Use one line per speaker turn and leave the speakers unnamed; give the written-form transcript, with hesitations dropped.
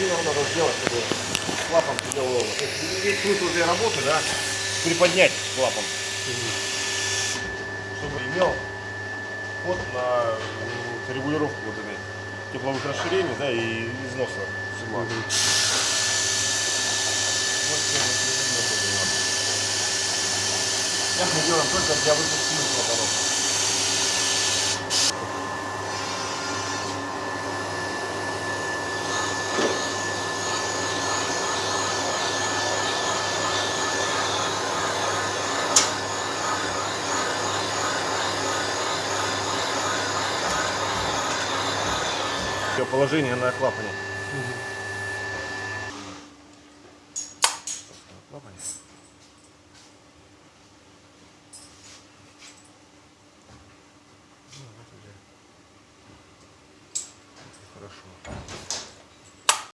сильно надо сделать, чтобы клапан делал. То есть есть смысл этой работы, да, приподнять клапан, чтобы имел ход на регулировку вот этой тепловых расширений, да, и износа седла. Сейчас мы делаем только для выпускных клапанов. Положение на клапане.